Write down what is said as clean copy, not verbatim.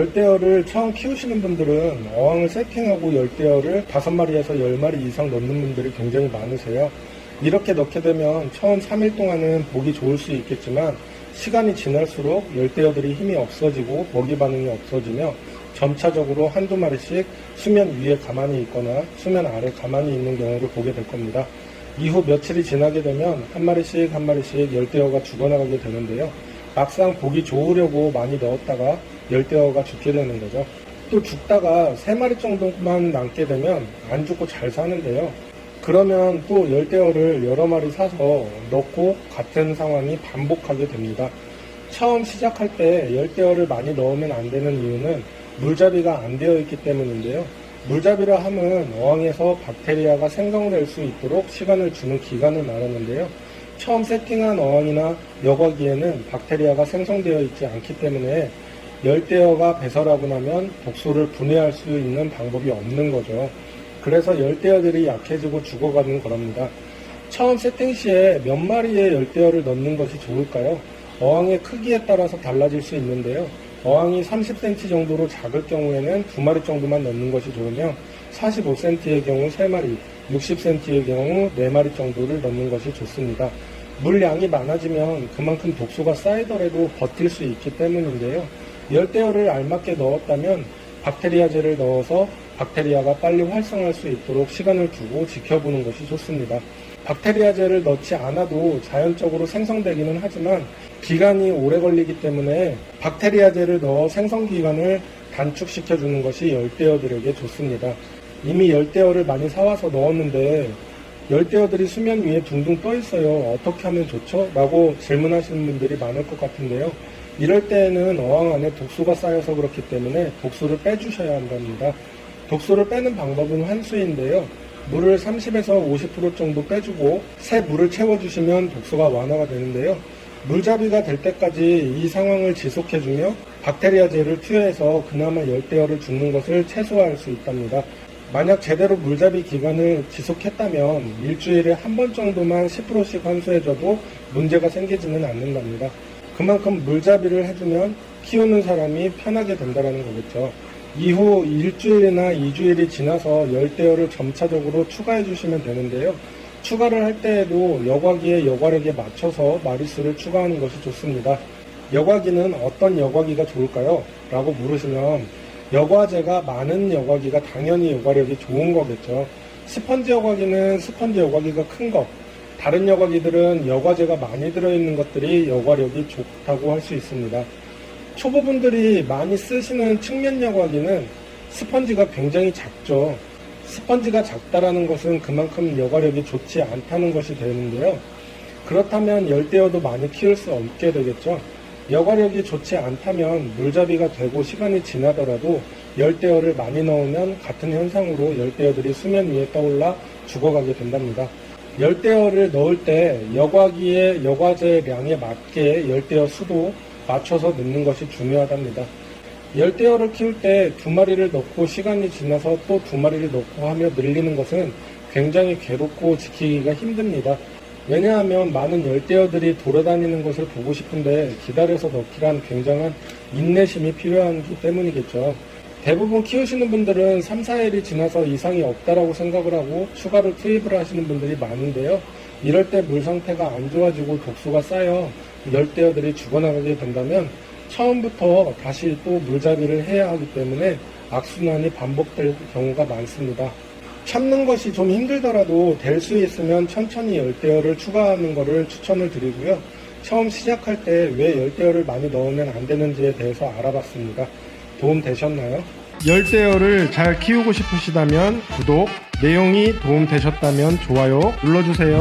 열대어를 처음 키우시는 분들은 어항을 세팅하고 열대어를 5마리에서 10마리 이상 넣는 분들이 굉장히 많으세요. 이렇게 넣게 되면 처음 3일 동안은 보기 좋을 수 있겠지만 시간이 지날수록 열대어들이 힘이 없어지고 먹이 반응이 없어지며 점차적으로 한두 마리씩 수면 위에 가만히 있거나 수면 아래 가만히 있는 경우를 보게 될 겁니다. 이후 며칠이 지나게 되면 한 마리씩 열대어가 죽어나가게 되는데요. 막상 보기 좋으려고 많이 넣었다가 열대어가 죽게 되는 거죠. 또 죽다가 3마리 정도만 남게 되면 안 죽고 잘 사는데요. 그러면 또 열대어를 여러 마리 사서 넣고 같은 상황이 반복하게 됩니다. 처음 시작할 때 열대어를 많이 넣으면 안 되는 이유는 물잡이가 안 되어 있기 때문인데요. 물잡이라 함은 어항에서 박테리아가 생성될 수 있도록 시간을 주는 기간을 말하는데요. 처음 세팅한 어항이나 여과기에는 박테리아가 생성되어 있지 않기 때문에 열대어가 배설하고 나면 독소를 분해할 수 있는 방법이 없는 거죠. 그래서 열대어들이 약해지고 죽어가는 거랍니다. 처음 세팅 시에 몇 마리의 열대어를 넣는 것이 좋을까요? 어항의 크기에 따라서 달라질 수 있는데요. 어항이 30cm 정도로 작을 경우에는 2마리 정도만 넣는 것이 좋으며 45cm의 경우 3마리, 60cm의 경우 4마리 정도를 넣는 것이 좋습니다. 물량이 많아지면 그만큼 독소가 쌓이더라도 버틸 수 있기 때문인데요. 열대어를 알맞게 넣었다면 박테리아제를 넣어서 박테리아가 빨리 활성할 수 있도록 시간을 두고 지켜보는 것이 좋습니다. 박테리아제를 넣지 않아도 자연적으로 생성되기는 하지만 기간이 오래 걸리기 때문에 박테리아제를 넣어 생성 기간을 단축시켜주는 것이 열대어들에게 좋습니다. 이미 열대어를 많이 사와서 넣었는데 열대어들이 수면 위에 둥둥 떠 있어요. 어떻게 하면 좋죠? 라고 질문하시는 분들이 많을 것 같은데요. 이럴 때에는 어항 안에 독소가 쌓여서 그렇기 때문에 독소를 빼주셔야 한답니다. 독소를 빼는 방법은 환수인데요. 물을 30에서 50% 정도 빼주고 새 물을 채워주시면 독소가 완화가 되는데요. 물잡이가 될 때까지 이 상황을 지속해주며 박테리아제를 투여해서 그나마 열대어를 죽는 것을 최소화할 수 있답니다. 만약 제대로 물잡이 기간을 지속했다면 일주일에 한 번 정도만 10%씩 환수해줘도 문제가 생기지는 않는답니다. 그만큼 물잡이를 해주면 키우는 사람이 편하게 된다는 거겠죠. 이후 일주일이나 2주일이 지나서 열대어를 점차적으로 추가해 주시면 되는데요. 추가를 할 때에도 여과기의 여과력에 맞춰서 마리수를 추가하는 것이 좋습니다. 여과기는 어떤 여과기가 좋을까요? 라고 물으시면 여과제가 많은 여과기가 당연히 여과력이 좋은 거겠죠. 스펀지 여과기는 스펀지 여과기가 큰 것, 다른 여과기들은 여과제가 많이 들어있는 것들이 여과력이 좋다고 할 수 있습니다. 초보분들이 많이 쓰시는 측면 여과기는 스펀지가 굉장히 작죠. 스펀지가 작다라는 것은 그만큼 여과력이 좋지 않다는 것이 되는데요. 그렇다면 열대어도 많이 키울 수 없게 되겠죠. 여과력이 좋지 않다면 물잡이가 되고 시간이 지나더라도 열대어를 많이 넣으면 같은 현상으로 열대어들이 수면 위에 떠올라 죽어가게 된답니다. 열대어를 넣을 때 여과기의 여과제량에 맞게 열대어 수도 맞춰서 넣는 것이 중요하답니다. 열대어를 키울 때 2마리를 넣고 시간이 지나서 또 2마리를 넣고 하며 늘리는 것은 굉장히 괴롭고 지키기가 힘듭니다. 왜냐하면 많은 열대어들이 돌아다니는 것을 보고 싶은데 기다려서 넣기란 굉장한 인내심이 필요하기 때문이겠죠. 대부분 키우시는 분들은 3, 4일이 지나서 이상이 없다라고 생각을 하고 추가로 투입을 하시는 분들이 많은데요. 이럴 때 물 상태가 안 좋아지고 독소가 쌓여 열대어들이 죽어나가게 된다면 처음부터 다시 또 물잡이를 해야 하기 때문에 악순환이 반복될 경우가 많습니다. 참는 것이 좀 힘들더라도 될 수 있으면 천천히 열대어를 추가하는 것을 추천을 드리고요. 처음 시작할 때 왜 열대어를 많이 넣으면 안 되는지에 대해서 알아봤습니다. 도움 되셨나요? 열대어를 잘 키우고 싶으시다면 구독, 내용이 도움 되셨다면 좋아요 눌러주세요.